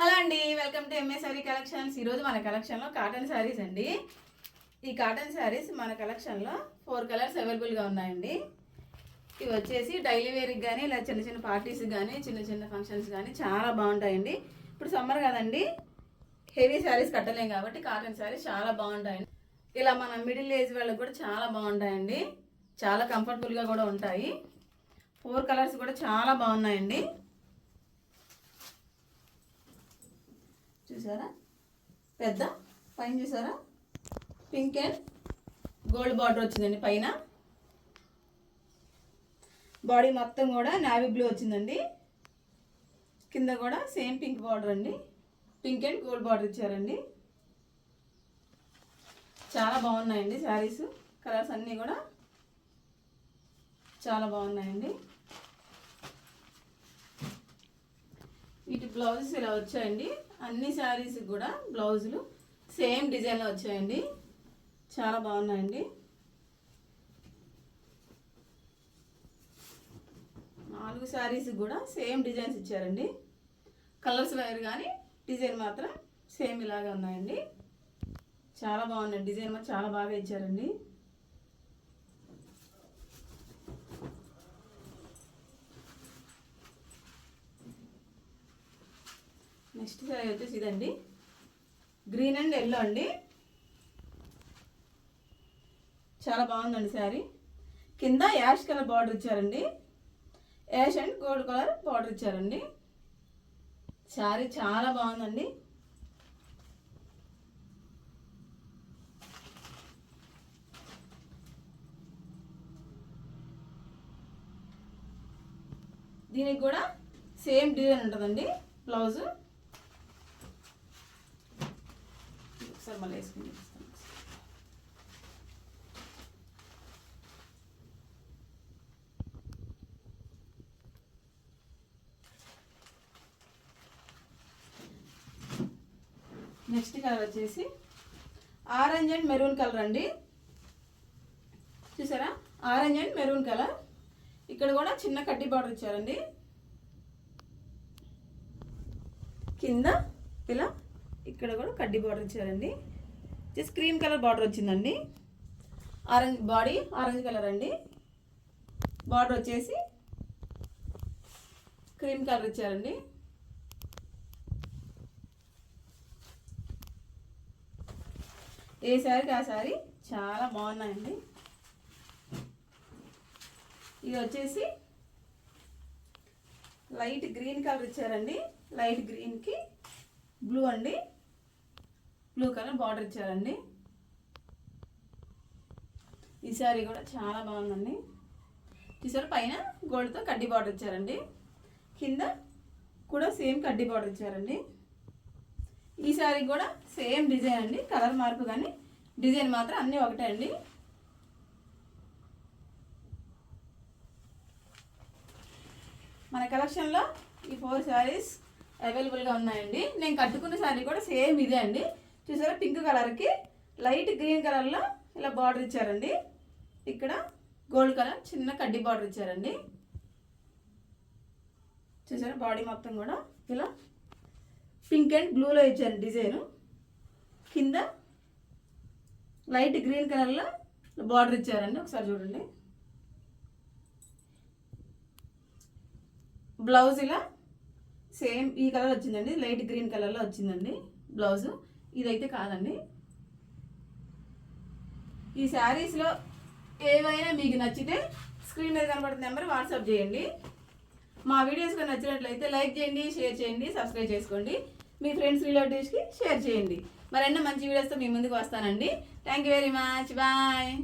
Hello అండి, welcome to MA sorry collections. ఈరోజు మన కలెక్షన్లో కాటన్ శారీస్ అండి. ఈ కాటన్ శారీస్ మన కలెక్షన్లో 4 కలర్స్ అవైలబుల్గా ఉన్నాయండి. ఇవి వచ్చేసి డైలీ వేర్కి కానీ ఇలా చిన్న చిన్న పార్టీస్కి కానీ చిన్న చిన్న ఫంక్షన్స్ కానీ చాలా బాగుంటాయండి. ఇప్పుడు సమ్మర్ కదండి, హెవీ శారీస్ కట్టలేం కాబట్టి కాటన్ శారీస్ చాలా బాగుంటాయండి. ఇలా మన మిడిల్ ఏజ్ వాళ్ళకి కూడా చాలా బాగుంటాయండి. చాలా కంఫర్టబుల్గా కూడా ఉంటాయి. 4 కలర్స్ కూడా చాలా బాగున్నాయండి. చూసారా, పెద్ద పైన చూసారా పింక్ అండ్ గోల్డ్ బార్డర్ వచ్చిందండి. పైన బాడీ మొత్తం కూడా నావీ బ్లూ వచ్చిందండి. కింద కూడా సేమ్ పింక్ బార్డర్ అండి, పింక్ అండ్ గోల్డ్ బార్డర్ ఇచ్చారండి. చాలా బాగున్నాయండి శారీస్. కలర్స్ అన్నీ కూడా చాలా బాగున్నాయండి. వీటి బ్లౌజెస్ ఇలా వచ్చాయండి. అన్ని శారీస్ కూడా బ్లౌజులు సేమ్ డిజైన్లో వచ్చాయండి. చాలా బాగున్నాయండి. 4 శారీస్ కూడా సేమ్ డిజైన్స్ ఇచ్చారండి. కలర్స్ వేరు కానీ డిజైన్ మాత్రం సేమ్ ఇలాగే ఉన్నాయండి. చాలా బాగున్నాయి. డిజైన్ మాత్రం చాలా బాగా ఇచ్చారండి. నెక్స్ట్ శారీ వచ్చేసి ఇదండి, గ్రీన్ అండ్ ఎల్లో అండి. చాలా బాగుందండి శారీ. కింద యాష్ కలర్ బార్డర్ ఇచ్చారండి. Ash and gold colour border ఇచ్చారండి. శారీ చాలా బాగుందండి. దీనికి కూడా సేమ్ డిజైన్ ఉంటుందండి. బ్లౌజు ఒకసారి మళ్ళీ వేసుకుని చూపిస్తాను. నెక్స్ట్ కలర్ వచ్చేసి ఆరెంజ్ అండ్ మెరూన్ కలర్ అండి. చూసారా, ఆరెంజ్ అండ్ మెరూన్ కలర్. ఇక్కడ కూడా చిన్న కడ్డీ బార్డర్ ఇచ్చారండి. కింద ఇలా ఇక్కడ కూడా కడ్డీ బార్డర్ ఇచ్చారండి. జస్ట్ క్రీమ్ కలర్ బార్డర్ వచ్చిందండి. ఆరెంజ్ బాడీ ఆరెంజ్ కలర్ అండి. బార్డర్ వచ్చేసి క్రీమ్ కలర్ ఇచ్చారండి. ఏ శారీకి ఆ శారీ చాలా బాగున్నాయండి. ఇది వచ్చేసి లైట్ గ్రీన్ కలర్ ఇచ్చారండి. లైట్ గ్రీన్కి బ్లూ అండి, బ్లూ కలర్ బార్డర్ ఇచ్చారండి. ఈ శారీ కూడా చాలా బాగుందండి. చూసారు, పైన గోల్డ్తో కడ్డీ బార్డర్ ఇచ్చారండి. కింద కూడా సేమ్ కడ్డీ బార్డర్ ఇచ్చారండి. ఈ శారీ కూడా సేమ్ డిజైన్ అండి. కలర్ మార్పు కానీ డిజైన్ మాత్రం అన్నీ ఒకటే అండి. మన కలెక్షన్లో ఈ 4 శారీస్ అవైలబుల్గా ఉన్నాయండి. నేను కట్టుకున్న శారీ కూడా సేమ్ ఇదే అండి. చూసారా, పింక్ కలర్కి లైట్ గ్రీన్ కలర్లో ఇలా బార్డర్ ఇచ్చారండి. ఇక్కడ గోల్డ్ కలర్ చిన్న కడ్డీ బార్డర్ ఇచ్చారండి. చూసారా, బాడీ మొత్తం కూడా ఇలా పింక్ అండ్ బ్లూలో ఇచ్చారు డిజైను. కింద లైట్ గ్రీన్ కలర్లో బార్డర్ ఇచ్చారండి. ఒకసారి చూడండి. బ్లౌజ్ ఇలా సేమ్ ఈ కలర్ వచ్చిందండి. లైట్ గ్రీన్ కలర్లో వచ్చిందండి బ్లౌజు. ఇదైతే కాదండి. ఈ శారీస్లో ఏవైనా మీకు నచ్చితే స్క్రీన్ మీద కనబడుతున్న నెంబర్ వాట్సాప్ చేయండి. మా వీడియోస్ కానీ నచ్చినట్లయితే లైక్ చేయండి, షేర్ చేయండి, సబ్స్క్రైబ్ చేసుకోండి. మీ ఫ్రెండ్స్ రిలేటివ్స్కి షేర్ చేయండి. మరెన్నో మంచి వీడియోస్తో మీ ముందుకు వస్తానండి. Thank you very much. Bye.